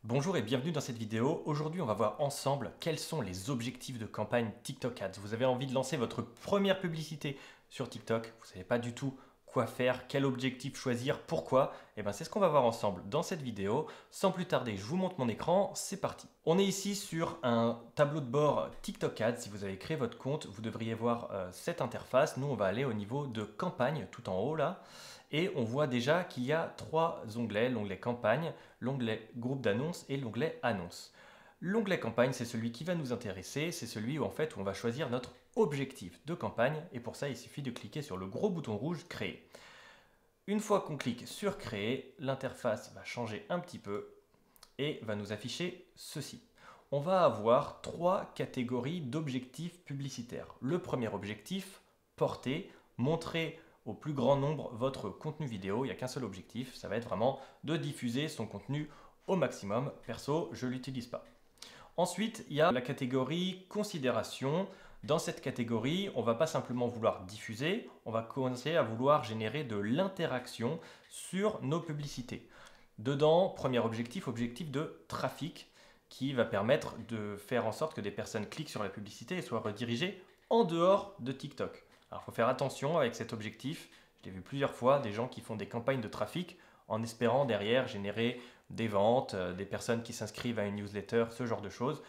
Bonjour et bienvenue dans cette vidéo. Aujourd'hui, on va voir ensemble quels sont les objectifs de campagne TikTok Ads. Vous avez envie de lancer votre première publicité sur TikTok, vous ne savez pas du tout quoi faire, quel objectif choisir, pourquoi. Et bien c'est ce qu'on va voir ensemble dans cette vidéo. Sans plus tarder, je vous montre mon écran, c'est parti. On est ici sur un tableau de bord TikTok Ads. Si vous avez créé votre compte, vous devriez voir cette interface. Nous, on va aller au niveau de campagne, tout en haut là. Et on voit déjà qu'il y a trois onglets, l'onglet campagne, l'onglet groupe d'annonces et l'onglet annonces. L'onglet campagne, c'est celui qui va nous intéresser, c'est celui où on va choisir notre objectif de campagne et pour ça il suffit de cliquer sur le gros bouton rouge créer. Une fois qu'on clique sur créer, l'interface va changer un petit peu et va nous afficher ceci. On va avoir trois catégories d'objectifs publicitaires. Le premier objectif, porter, montrer au plus grand nombre votre contenu vidéo. Il n'y a qu'un seul objectif, ça va être vraiment de diffuser son contenu au maximum. Perso, je ne l'utilise pas. Ensuite, il y a la catégorie considération. Dans cette catégorie, on ne va pas simplement vouloir diffuser, on va commencer à vouloir générer de l'interaction sur nos publicités. Dedans, premier objectif de trafic qui va permettre de faire en sorte que des personnes cliquent sur la publicité et soient redirigées en dehors de TikTok. Alors il faut faire attention avec cet objectif. Je l'ai vu plusieurs fois, des gens qui font des campagnes de trafic en espérant derrière générer des ventes, des personnes qui s'inscrivent à une newsletter, ce genre de choses.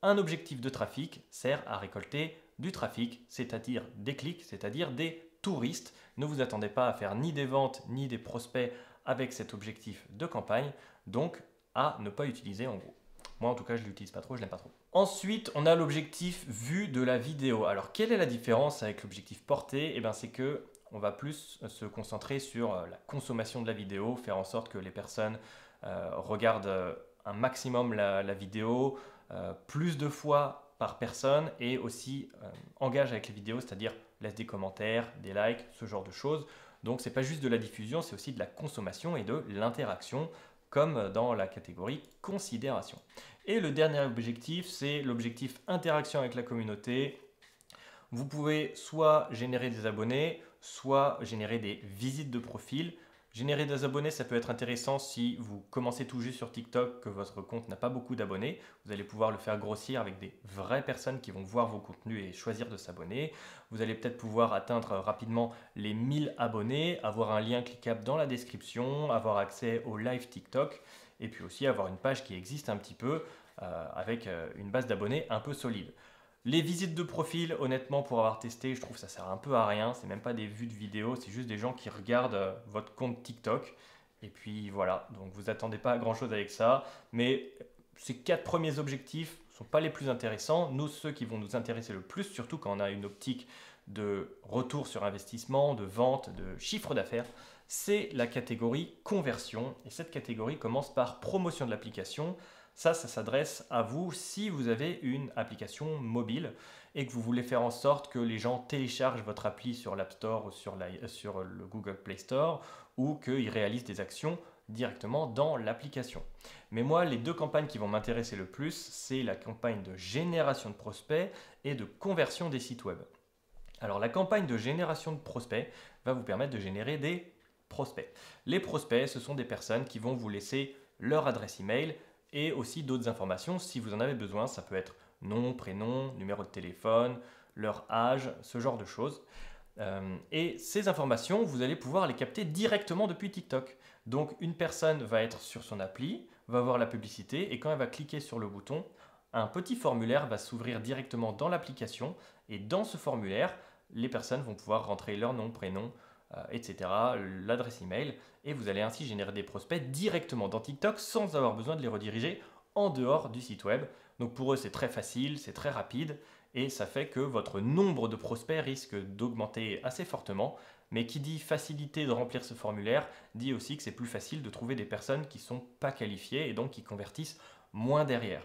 Un objectif de trafic sert à récolter du trafic, c'est-à-dire des clics, c'est-à-dire des touristes. Ne vous attendez pas à faire ni des ventes ni des prospects avec cet objectif de campagne, donc à ne pas utiliser en gros. Moi en tout cas je ne l'utilise pas trop, je l'aime pas trop. Ensuite on a l'objectif vue de la vidéo. Alors quelle est la différence avec l'objectif porté? Eh bien c'est que on va plus se concentrer sur la consommation de la vidéo, faire en sorte que les personnes regardent un maximum la vidéo, plus de fois par personne et aussi engage avec les vidéos, c'est-à-dire laisse des commentaires, des likes, ce genre de choses. Donc c'est pas juste de la diffusion, c'est aussi de la consommation et de l'interaction comme dans la catégorie considération. Et le dernier objectif, c'est l'objectif interaction avec la communauté. Vous pouvez soit générer des abonnés, soit générer des visites de profil. Générer des abonnés, ça peut être intéressant si vous commencez tout juste sur TikTok, que votre compte n'a pas beaucoup d'abonnés. Vous allez pouvoir le faire grossir avec des vraies personnes qui vont voir vos contenus et choisir de s'abonner. Vous allez peut-être pouvoir atteindre rapidement les 1000 abonnés, avoir un lien cliquable dans la description, avoir accès au live TikTok et puis aussi avoir une page qui existe un petit peu avec une base d'abonnés un peu solide. Les visites de profil, honnêtement, pour avoir testé, je trouve que ça sert un peu à rien. C'est même pas des vues de vidéos, c'est juste des gens qui regardent votre compte TikTok. Et puis voilà, donc vous attendez pas à grand chose avec ça. Mais ces quatre premiers objectifs ne sont pas les plus intéressants. Nous, ceux qui vont nous intéresser le plus, surtout quand on a une optique de retour sur investissement, de vente, de chiffre d'affaires, c'est la catégorie conversion. Et cette catégorie commence par promotion de l'application. Ça s'adresse à vous si vous avez une application mobile et que vous voulez faire en sorte que les gens téléchargent votre appli sur l'App Store ou sur le Google Play Store ou qu'ils réalisent des actions directement dans l'application. Mais moi, les deux campagnes qui vont m'intéresser le plus, c'est la campagne de génération de prospects et de conversion des sites web. Alors la campagne de génération de prospects va vous permettre de générer des prospects. Les prospects, ce sont des personnes qui vont vous laisser leur adresse email et aussi d'autres informations si vous en avez besoin. Ça peut être nom, prénom, numéro de téléphone, leur âge, ce genre de choses. Et ces informations, vous allez pouvoir les capter directement depuis TikTok. Donc une personne va être sur son appli, va voir la publicité et quand elle va cliquer sur le bouton, un petit formulaire va s'ouvrir directement dans l'application et dans ce formulaire, les personnes vont pouvoir rentrer leur nom, prénom, etc., l'adresse email, et vous allez ainsi générer des prospects directement dans TikTok sans avoir besoin de les rediriger en dehors du site web. Donc pour eux, c'est très facile, c'est très rapide, et ça fait que votre nombre de prospects risque d'augmenter assez fortement. Mais qui dit facilité de remplir ce formulaire, dit aussi que c'est plus facile de trouver des personnes qui ne sont pas qualifiées et donc qui convertissent moins derrière.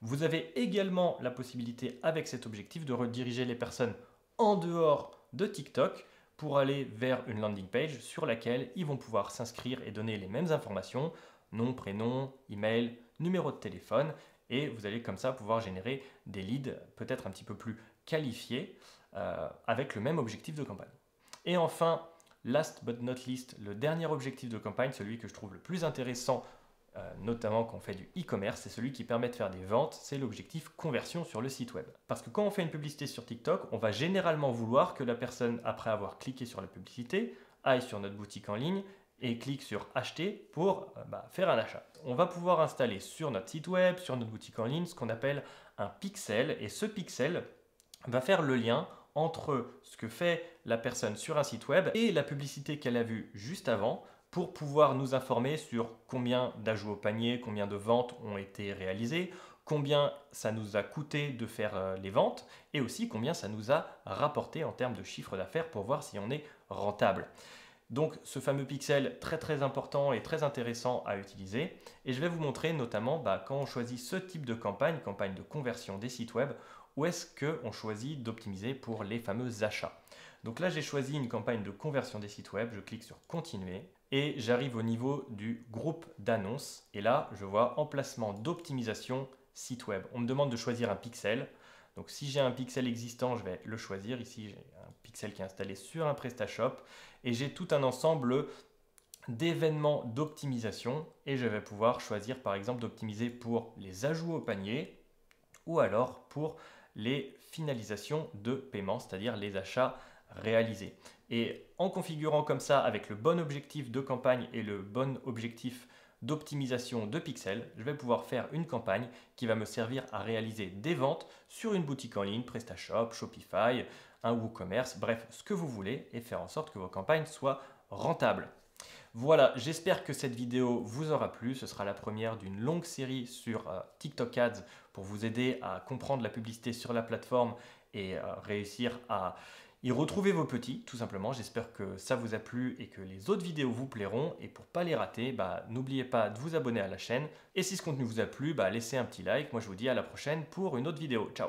Vous avez également la possibilité avec cet objectif de rediriger les personnes en dehors de TikTok pour aller vers une landing page sur laquelle ils vont pouvoir s'inscrire et donner les mêmes informations, nom, prénom, email, numéro de téléphone, et vous allez comme ça pouvoir générer des leads peut-être un petit peu plus qualifiés avec le même objectif de campagne. Et enfin, last but not least, le dernier objectif de campagne, celui que je trouve le plus intéressant notamment quand on fait du e-commerce, c'est celui qui permet de faire des ventes, c'est l'objectif conversion sur le site web. Parce que quand on fait une publicité sur TikTok, on va généralement vouloir que la personne, après avoir cliqué sur la publicité, aille sur notre boutique en ligne et clique sur acheter pour faire un achat. On va pouvoir installer sur notre site web, sur notre boutique en ligne, ce qu'on appelle un pixel, et ce pixel va faire le lien entre ce que fait la personne sur un site web et la publicité qu'elle a vue juste avant pour pouvoir nous informer sur combien d'ajouts au panier, combien de ventes ont été réalisées, combien ça nous a coûté de faire les ventes et aussi combien ça nous a rapporté en termes de chiffre d'affaires pour voir si on est rentable. Donc ce fameux pixel très important et très intéressant à utiliser, et je vais vous montrer notamment quand on choisit ce type de campagne de conversion des sites web, où est-ce qu'on choisit d'optimiser pour les fameux achats. Donc là j'ai choisi une campagne de conversion des sites web, je clique sur continuer et j'arrive au niveau du groupe d'annonces et là je vois emplacement d'optimisation site web. On me demande de choisir un pixel. Donc si j'ai un pixel existant, je vais le choisir. Ici, j'ai un pixel qui est installé sur un PrestaShop et j'ai tout un ensemble d'événements d'optimisation et je vais pouvoir choisir par exemple d'optimiser pour les ajouts au panier ou alors pour les finalisations de paiement, c'est-à-dire les achats réalisés. Et en configurant comme ça avec le bon objectif de campagne et le bon objectif d'optimisation de pixels, je vais pouvoir faire une campagne qui va me servir à réaliser des ventes sur une boutique en ligne, PrestaShop, Shopify, un WooCommerce, bref, ce que vous voulez et faire en sorte que vos campagnes soient rentables. Voilà, j'espère que cette vidéo vous aura plu. Ce sera la première d'une longue série sur TikTok Ads pour vous aider à comprendre la publicité sur la plateforme et réussir à y retrouver vos petits, tout simplement. J'espère que ça vous a plu et que les autres vidéos vous plairont. Et pour ne pas les rater, n'oubliez pas de vous abonner à la chaîne. Et si ce contenu vous a plu, laissez un petit like. Moi, je vous dis à la prochaine pour une autre vidéo. Ciao!